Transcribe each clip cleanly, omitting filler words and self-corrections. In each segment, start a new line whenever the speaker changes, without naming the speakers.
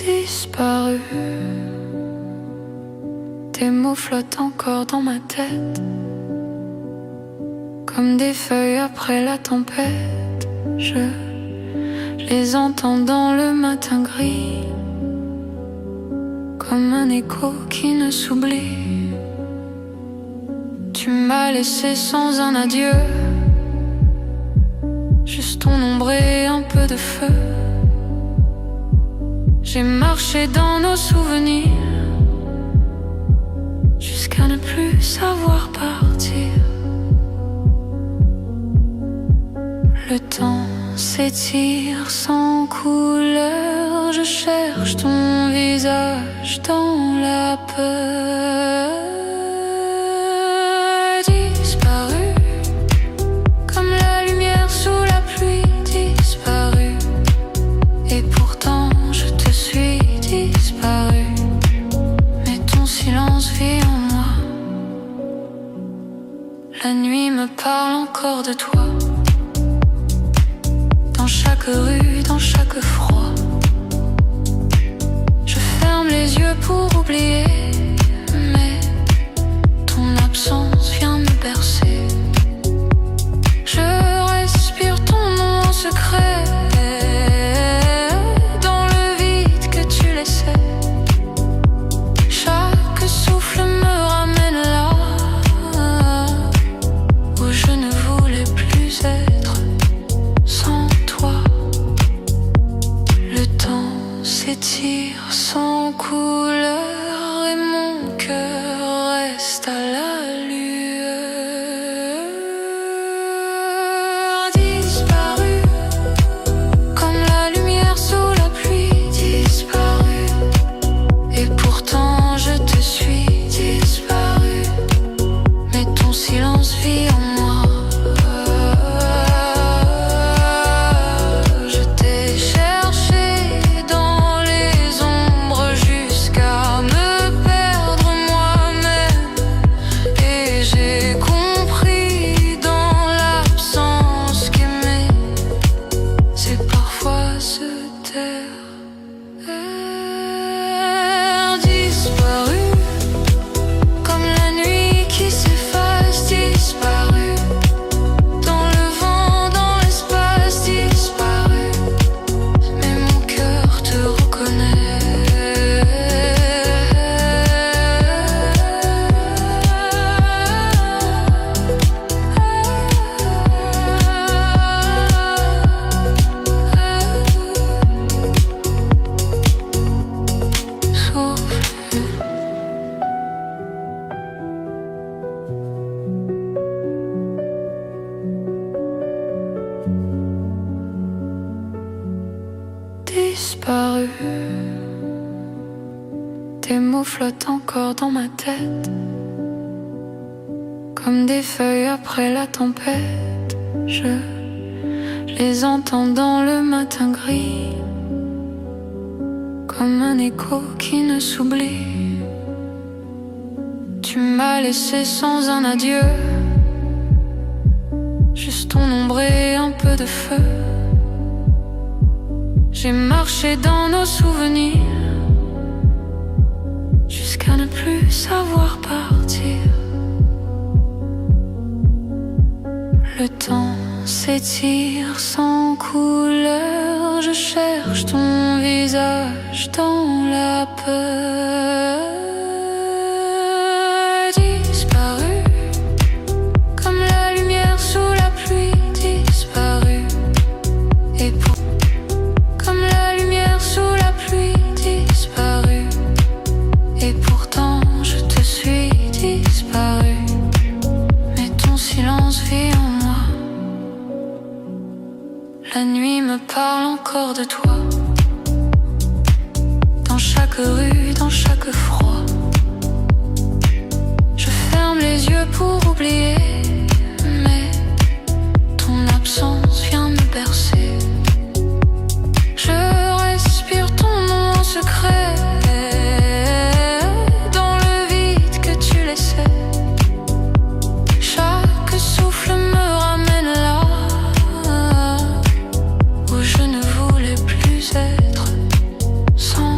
disparu. Tes mots flottent encore dans ma tête, comme des feuilles après la tempête. Je les entends dans le matin gris, comme un écho qui ne s'oublie. Tu m'as laissé sans un adieu, juste ton ombre et un peu de feu. J'ai marché dans nos souvenirs jusqu'à ne plus savoir partir. Le temps s'étire sans couleur, je cherche ton visage dans la peur. Disparu, comme la lumière sous la pluie, disparu. Et pourtant je te suis, disparu. Mais ton silence vit en moi. La nuit me parle encore de toi, dans chaque rue, dans chaque froid. Je ferme les yeux pour oublier, mais ton absence vient me bercer. Je respire ton nom en secret, dans le vide que tu laissais. Chaque souffle me ramène là où je ne voulais plus être. Sans toi, le temps s'étire sans couleur et mon cœur reste à la lueur. Disparu, comme la lumière sous la pluie, disparu. Et pourtant je te suis, disparu. Mais ton silence vit en moi. Je t'ai cherché dans les ombres jusqu'à me perdre moi-même. Et j'ai compris dans l'absence qu'aimer, c'est parfois se taire. Disparu, comme la nuit qui s'efface, disparu. Dans le vent, dans l'espace, disparu. Mais mon cœur te reconnaît. Souffle. Disparu. Tes mots flottent encore dans ma tête, comme des feuilles après la tempête. Je les entends dans le matin gris, comme un écho qui ne s'oublie. Tu m'as laissé sans un adieu, juste ton ombre et un peu de feu. J'ai marché dans nos souvenirs jusqu'à ne plus savoir partir. Le temps s'étire sans couleur, je cherche ton visage dans la peur. Disparu, comme la lumière sous la pluie, disparu. Et comme la lumière sous la pluie, disparu. Et pourtant je te suis, disparu. Mais ton silence vit en moi. La nuit me parle encore de toi, dans chaque rue, dans chaque froid. Je ferme les yeux pour oublier, mais ton absence vient me bercer. Je respire ton nom en secret, dans le vide que tu laissais. Chaque souffle me ramène là où je ne voulais plus être. Sans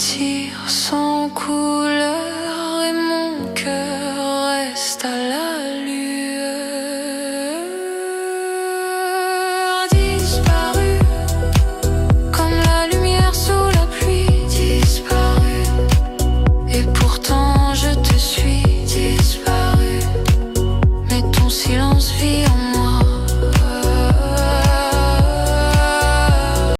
tire sans couleur et mon cœur reste à la